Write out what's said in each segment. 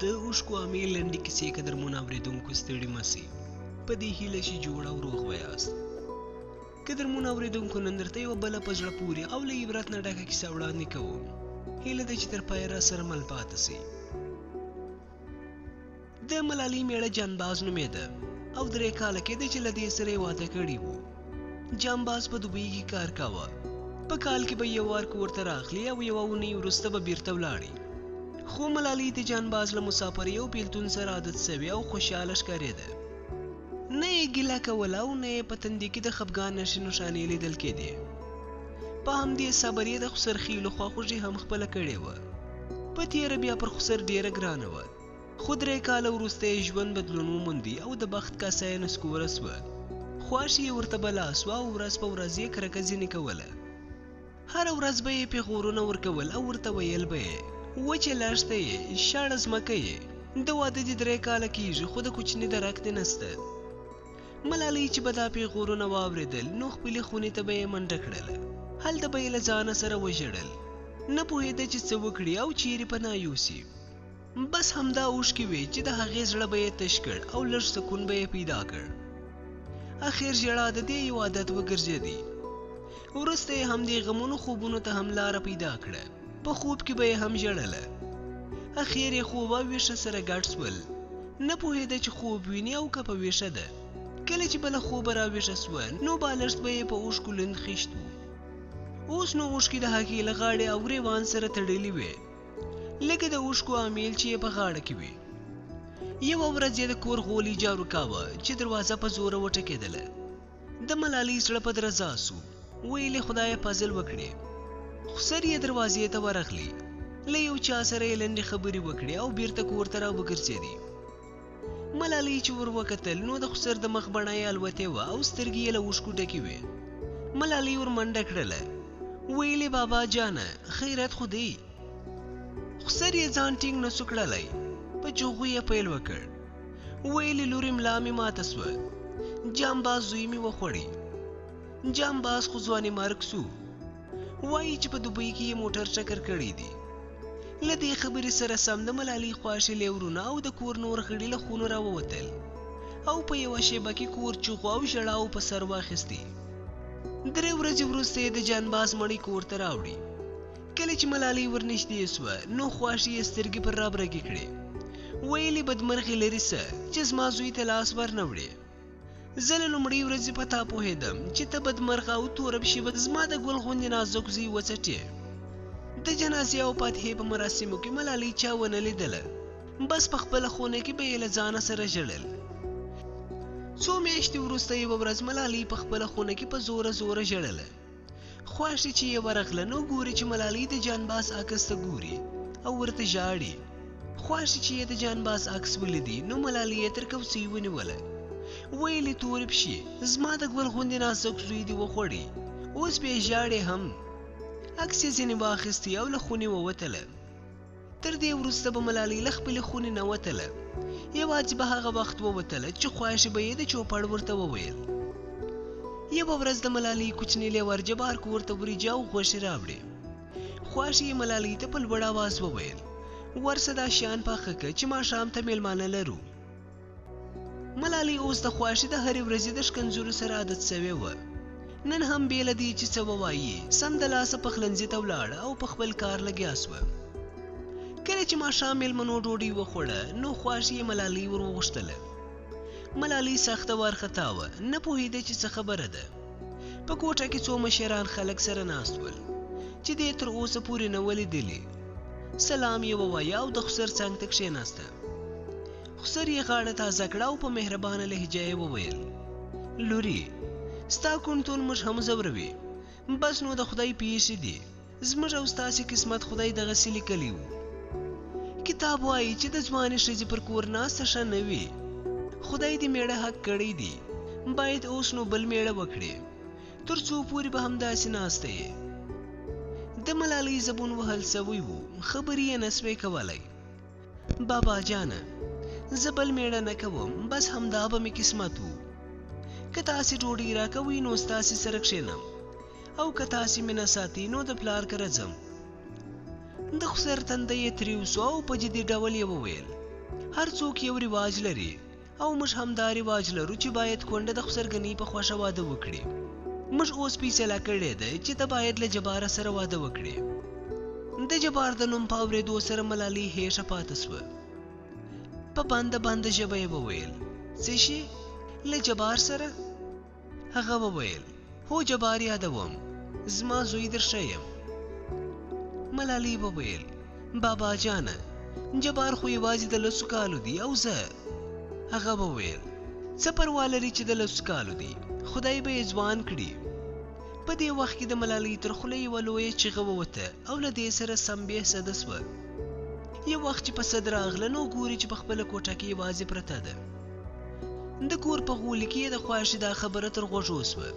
د اوښکو امې لنډې کیسې قدرمنو اورېدونکو ستړي مه سئ په دې هیله چې جوړ او روغ به یاست. قدرمنو اورېدونکو نن درته یوه بله په زړه پورې او له عبرت نه ډکه کیسه وړاندې کوم. هیله ده چې تر پایه راسره مل پاتې سئ. د ملالۍ میړه جانباز نومېده او 3 کاله کېده چې له دې سره یې واده کړی و. جانباز په دوبۍ کې کار کاوه. په کال کې به یو وار کور ته راغلی او یوه اونۍ وروسته به بیرته ولاړی. خو ملالۍ د جانباز له مسافرۍ او بیلتون سره عادت سوې او خوشحاله ښکارېده. نه یې ګیله کوله او نه یې په تندي کې د خفګان نښې نښانې لیدل کېدې. په همدې صبر یې د خسرخیلو خواخوږي هم خپله کړې وه. په تېره بیا پر خسر ډېره ګرانه وه، خو 3 کاله وروسته یې ژوند بدلون وموندی او د بخت کاسه یې نسکوره سوه. خواښ یې ورته بلا سوه او ورځ په ورځ یې کرکه ځینې کوله. هره ورځ به یې پیغورونه ورکول او ورته ویل به یې وچې لښته یې، شاړه ځمکه یې، د واده دې 3 کاله کېږي خو د کوچني درک دې نسته. ملالۍ چې به دا پیغورونه واورېدل نو خپلې خونې ته به یې منډه کړله. هلته به یې له ځانه سره وژړل. نه پوهېده چې څه وکړي او چیرې پناه یوسي. بس همدا اوښکې وې چې د هغې زړه به یې تش کړ او لږ سکون به یې پیدا کړ. اخر ژړا د دې یو عادت وګرځېدی. وروسته یې همدې غمونو خوبونو ته هم لاره پیدا کړه. په خوب کې به یې هم ژړله. اخر یې خوب او ویښه سره ګډ سول. نه پوهېده چې خوب ویني او که په ویښه ده. کله چې به له خوبه راویښه سوه نو بالښت به یې په اوښکو لند خیشت و. اوس نو اوښکې د هغې له غاړې او ګریوان سره تړلې وې لکه د اوښکو امیل چې یې په غاړه کې وي. یوه ورځ یې د کور غولی جارو کاوه چې دروازه په زوره وټکېدله. د ملالۍ زړه په درزا سو. ویلې خدایه فضل وکړې. خسر یې دروازې ته ورغلی. له یو چا سره یې لنډې خبرې وکړې او بیرته کور ته راوګرځېدی. ملالۍ چې ور وکتل نو د خسر د مخ بڼه یې الوتې وه او سترګې یې له اوښکو ډکې وې. ملالۍ ور منډه کړله. ویلې بابا جانه خیرت خو دی. خسر یې ځان ټینګ نسو کړلی. په چغو یې پیل وکړ. ویلې لورې ملا مې ماته سوه. جانباز زوی مې وخوړی. جانباز خو ځوانې مرګ سو. وایي چې په دوبۍ کې یې موټر چکر کړی دی. له دې خبرې سره سم د ملالۍ خواښې لیورونه او د کور نور غړي له خونو راووتل او په یوه شیبه کې کور چغو او ژړاو په سر واخیستې. 3 ورځې وروسته یې د جانباز مړی کور ته راوړي. کله چې ملالۍ ورنږدې سوه نو خواښې یې سترګې پر رابرګې کړې. ویلې بدمرغې لرې څه چې زما زوی ته لاس ورنه وړې. زه له لومړۍ ورځې په تا پوهېدم چې ته بدمرغه او توره پښې به زما د ګل غوندې نازک زوی وڅټې. د جنازې او فاتحې په مراسمو کې ملالۍ چا ونه لیدله. بس په خپله خونه کې به یې له ځانه سره ژړل. څو میاشتې وروسته یوه ورځ ملالۍ په خپله خونه کې په زوره زوره ژړله. خواښې چې یې ورغله نو ګوري چې ملالۍ د جانباز عکس ته ګوري او ورته ژاړي. خواښې چې یې د جانباز عکس ولیدي نو ملالۍ یې تر کوڅې ونیوله. ویلې تورې پښې زما د ګل غوندې نازک زوی دې وخوړي، اوس بیا ژاړې هم. عکس یې ځینې واخیستې او له خونې ووتله. تر دې وروسته به ملالۍ له خپلې خونې نه وتله. یوازې به هغه وخت ووتله چې خواښې به یې د چوپړ ورته وویل. یوه ورځ د ملالۍ کوچنی لیور جبار کور ته وریجې او غوښې راوړې. خواښې یې ملالۍ ته په لوړ اواز وویل ورسه دا شیان پاخه که چې ماښام ته میلمانه لرو. ملالۍ اوس د خواښې د هرې ورځې د ښکنځلو سره عادت سوې وه. نن هم بې له دې چې څه ووایي سمدلاسه پخلنځي ته ولاړه او په خپل کار لګیا سوه. کله چې ماښام میلمنو ډوډۍ وخوړه نو خواښې یې ملالۍ ور وغوښتله. ملالۍ سخته وارخطا وه، نه پوهېده چې څه خبره ده. په کوټه کې څو مشران خلک سره ناست ول چې دې تر اوسه پورې نه ولیدلې. سلام یې ووایه او د خسر څنګ ته کښېناسته. خسر یې غاړه تازه کړه او په مهربانه لهجه یې وویل لورې ستا کونتون موږ هم ځوروي. بس نو د خدای پیښې دي. زموږ او ستاسې قسمت خدای دغسې لیکلی و. کتاب وایي چې د ځوانې ښځې پر کور ناسته ښه نه وي. خدای دې میړه حق کړی دی. باید اوس نو بل میړه وکړې. تر څو پورې به همداسې ناسته یې. د ملالۍ زبون وهل سوی و، خبرې یې نسوې کولی. بابا جانه زه بل میړه نه کوم، بس همدا به مې قسمت و. که تاسې ډوډۍ راکوئ نو ستاسې سره کښېنم او که تاسې مې نه ساتئ نو د پلار کره ځم. د خسر تنده یې تریو سو او په جدي ډول یې وویل هر څوک یو رواج لري او موږ هم دا رواج لرو چې باید کونډه د خسرګنۍ په خوښه واده وکړي. موږ اوس فیصله کړې ده چې ته باید له جبار سره واده وکړې. د جبار د نوم په اورېدو سره ملالۍ هیښه پاتې سوه. په بنده ژبه یې وویل څه شي له جبار سره؟ هغه وویل هو جبار یادوم، زما زوی درشه یم. ملالۍ وویل بابا جانه جبار خو یوازې د 10 کالو دی او زه. هغه وویل څه پروا لري چې د 10 کالو دی، خدای به یې ځوان کړي. په دې وخت کې د ملالۍ تر خولې یوه لویه چیغه ووته او له دې سره سم بېسده سوه. یو وخت چې په سد راغله نو ګوري چې په خپله کوټه کې یوازې پرته ده. د کور په غولي کې یې د خواشي دا خبره تر غوږو سوه.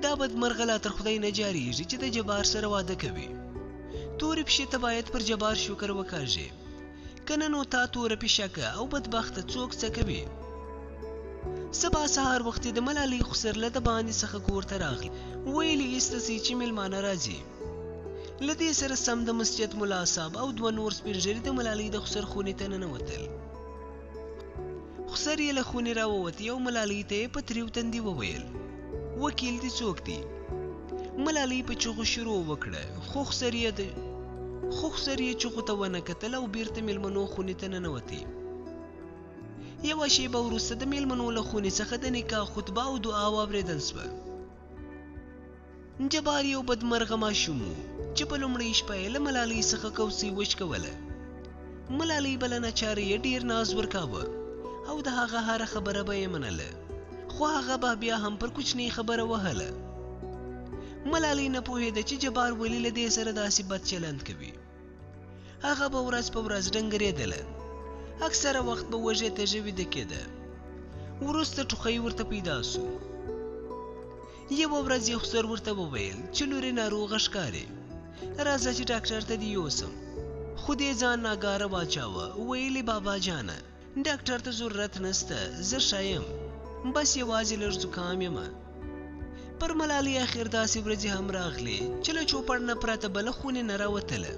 دا بدمرغه لا تر خدای نه جاریږي چې د جبار سره واده کوي. تورې پښې ته باید پر جبار شکر وکاږې، کنه نو تا توره پیشکه او بدبخته څوک څه کوي. سبا سهار وخت د ملالۍ خسرله د باندې څخه کور ته راغلی. ویلې ایسته سي چې میلمانه راځي. له دې سره سم د مسجد ملا صاحب او 2 نور سپین ږیري د ملالۍ د خسر خونې ته ننوتل. خسر یې له خونې راووت او ملالۍ ته یې په تریو تندي وویل وکیل دې څوک دی؟ ملالۍ په چغو شروع وکړه خو خسر یې چغو ته ونه کتل او بیرته میلمنو خونې ته ننوتې. یوه شېبه وروسته د میلمنو له خونې څخه د نکاح خطبه او دعا واورېدل سوه. جبار یو بدمرغه ماشوم و چې په لومړۍ شپه یې له ملالۍ څخه کوسۍ وچکوله. ملالۍ بله ناچاره یې ډېر ناز ورکاوه او د هغه هره خبره به یې منله، خو هغه به بیا هم پر کوچنۍ خبره وهله. ملالۍ نه پوهېده چې جبار ولې له دې سره داسې بد چلند کوي. هغه به ورځ په ورځ ډنګرېدله، اکثره وخت به وږې تږې ویده کېده. وروسته ټوخی ورته پیدا سو. یوه ورځ یو خسر ورته وویل چې لور یې ناروغه ښکاري، راځه چې ډاکټر ته دې یوسم. خو دې ځان ناګاره واچاوه. ویلې بابا جانه ډاکټر ته ضرورت نسته، زه ښه یم، بس یوازې لږ زکام یمه. پر ملالۍ اخر داسې ورځې هم راغلې چې له چوپړ نه پرته بله خونې نه راوتله.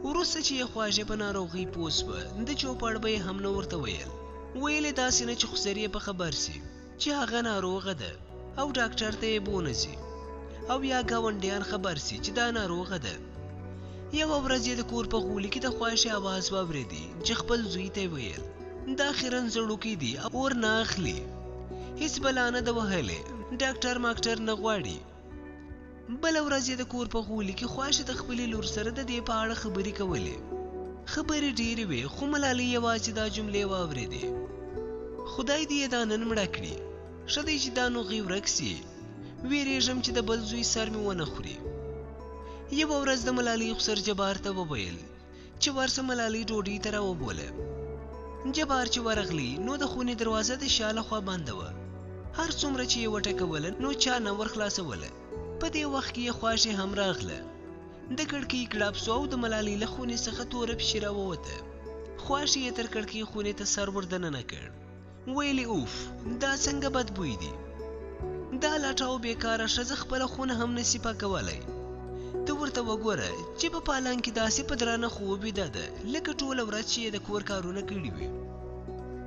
وروسته چې یې خواږې په ناروغۍ پوه سوه د چوپړ به یې هم نه ورته ویل. ویلې داسې نه چې خسر یې په خبر سي چې هغه ناروغه ده او ډاکټر ته یې بونسي او یا ګاونډیان خبر سي چې دا ناروغه ده. یوه ورځ یې د کور په غولي کې د خواښې اواز واورېدی چې خپل زوی ته یې ویل دا خیرن زړوکی دی اور نه اخلي، هیڅ بلا نه ده وهلې، ډاکټر ماکټر نه غواړي. بله ورځ یې د کور په غولي کې خواښې د خپلې لور سره د دې په اړه خبرې کولې. خبرې ډېرې وې خو ملالۍ یوازې دا جملې واورېدې خدای دې یې دا نن مړه کړي، ښه دی چې دا نوغې ورک سي، ویرېږم چې د بل زوی سر مې ونه خوري. یوه ورځ د ملالۍ خسر جبار ته وویل چې ورسه ملالۍ ډوډۍ ته راوبوله. جبار چې ورغلی نو د خونې دروازه د شا له خوا بنده وه. هر څومره چې یې وټکوله نو چا نه ورخلاصوله. په دې وخت کې یې خواښې هم راغله. د کړکۍ کړاپ سو او د ملالۍ له خونې څخه توره پښې راووته. خواښې یې تر کړکۍ خونې ته سر ور دننه کړ. ویلې اوف دا څنګه بد بوی دی، دا لاټه او بېکاره ښځه خپله خونه هم نسي پاکولی. ته ورته وګوره چې په پالان کې داسې په درانه خوب ویده ده لکه ټوله ورځ چې یې د کور کارونه کړي وي.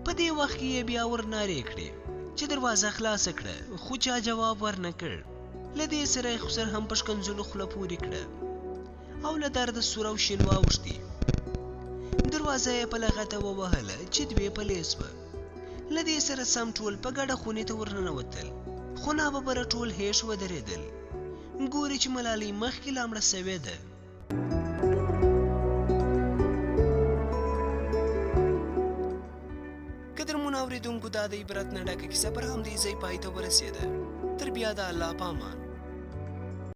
په دې وخت کې یې بیا ور نارې کړې چې دروازه خلاصه کړه، خو چا جواب ورنه کړ. له دې سره یې خسر هم په ښکنځلو خوله پورې کړه او له درده سور او شین واوښتې. دروازه یې په لغته ووهله چې 2 پلې سوه. له دې سره سم ټول په ګډه خونې ته ورننوتل، خو ناببره ټول هېښ ودرېدل. ګوري چې ملالۍ مخکې لا مړه سوې ده. قدرمنو اورېدونکو دا د عبرت نه ډکه کیسه پر همدې ځای پای ته ورسېده. تر بیا د الله په امان.